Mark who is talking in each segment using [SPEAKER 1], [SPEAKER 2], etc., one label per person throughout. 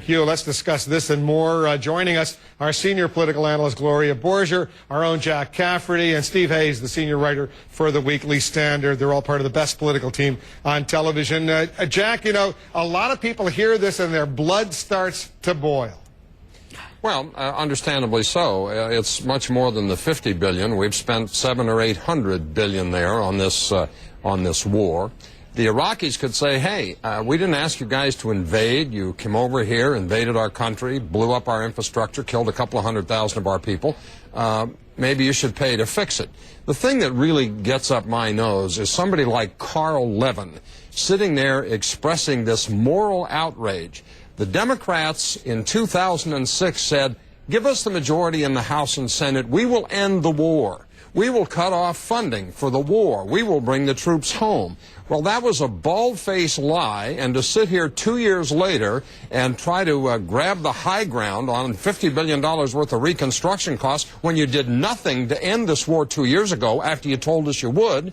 [SPEAKER 1] you. Let's discuss this and more. Joining us, our senior political analyst, Gloria Borger, our own Jack Cafferty, and Steve Hayes, the senior writer for the Weekly Standard. They're all part of the best political team on television. Jack, you know, a lot of people hear this and their blood starts to boil.
[SPEAKER 2] Well, understandably so. It's much more than the $50 billion. We've spent $700 or $800 billion there on this war. The Iraqis could say, hey, we didn't ask you guys to invade. You came over here, invaded our country, blew up our infrastructure, killed a couple of 100,000 of our people. Maybe you should pay to fix it. The thing that really gets up my nose is somebody like Carl Levin sitting there expressing this moral outrage. The Democrats in 2006 said, give us the majority in the House and Senate. We will end the war. We will cut off funding for the war. We will bring the troops home. Well, that was a bald-faced lie, and to sit here 2 years later and try to grab the high ground on $50 billion worth of reconstruction costs when you did nothing to end this war 2 years ago after you told us you would,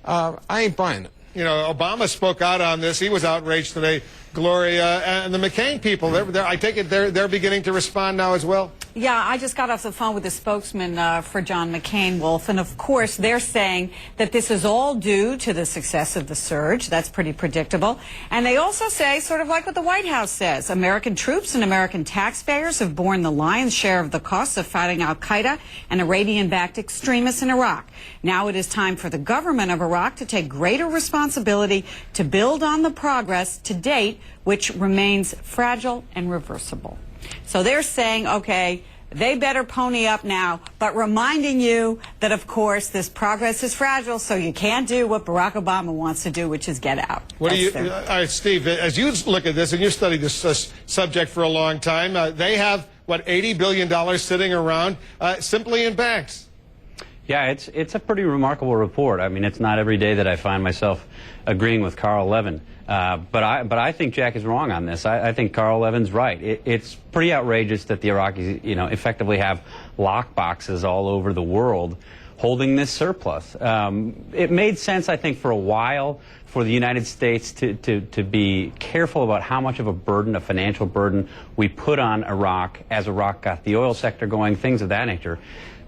[SPEAKER 2] I ain't buying it.
[SPEAKER 1] You know, Obama spoke out on this. He was outraged today, Gloria. And the McCain people, I take it they're beginning to respond now as well?
[SPEAKER 3] Yeah, I just got off the phone with the spokesman for John McCain, Wolf, and of course they're saying that this is all due to the success of the surge. That's pretty predictable. And they also say, sort of like what the White House says, American troops and American taxpayers have borne the lion's share of the costs of fighting al-Qaeda and Iranian-backed extremists in Iraq. Now it is time for the government of Iraq to take greater responsibility to build on the progress to date, which remains fragile and reversible. So they're saying, okay, they better pony up now, but reminding you that, of course, this progress is fragile, so you can't do what Barack Obama wants to do, which is get out.
[SPEAKER 1] What do you, all right, Steve, as you look at this, and you studied this subject for a long time, they have, what, $80 billion sitting around simply in banks.
[SPEAKER 4] Yeah, it's a pretty remarkable report. I mean, it's not every day that I find myself agreeing with Carl Levin. But I think Jack is wrong on this. I think Carl Levin's right. It's pretty outrageous that the Iraqis, you know, effectively have lock boxes all over the world holding this surplus. It made sense, I think, for a while for the United States to be careful about how much of a burden, a financial burden, we put on Iraq as Iraq got the oil sector going, things of that nature.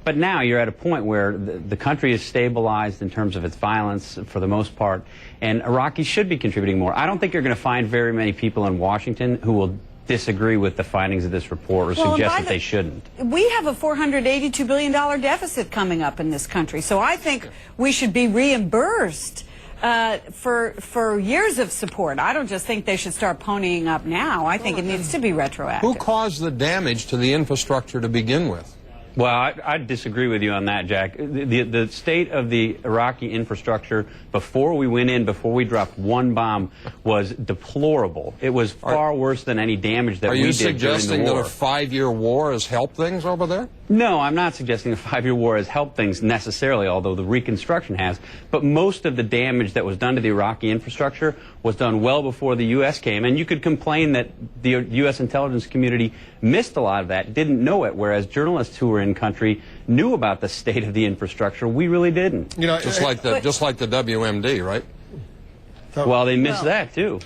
[SPEAKER 4] But now you're at a point where the country is stabilized in terms of its violence for the most part, and Iraqis should be contributing more. I don't think you're going to find very many people in Washington who will disagree with the findings of this report or suggest that they shouldn't.
[SPEAKER 3] We have a $482 billion deficit coming up in this country, so I think we should be reimbursed for years of support. I don't just think they should start ponying up now. I think it needs to be retroactive.
[SPEAKER 2] Who caused the damage to the infrastructure to begin with?
[SPEAKER 4] Well, I disagree with you on that, Jack. The state of the Iraqi infrastructure before we went in, before we dropped one bomb, was deplorable. It was far worse than any damage that we did during the war. Are you suggesting that a 5-year war has helped things over there? No, I'm not suggesting a 5-year war has helped things necessarily, although the reconstruction has. But most of the damage that was done to the Iraqi infrastructure was done well before the U.S. came. And you could complain that the U.S. intelligence community missed a lot of that, didn't know it, whereas journalists who were in country knew about the state of the infrastructure. We really didn't.
[SPEAKER 2] You know, just like the WMD, right?
[SPEAKER 4] Well, they missed that, too.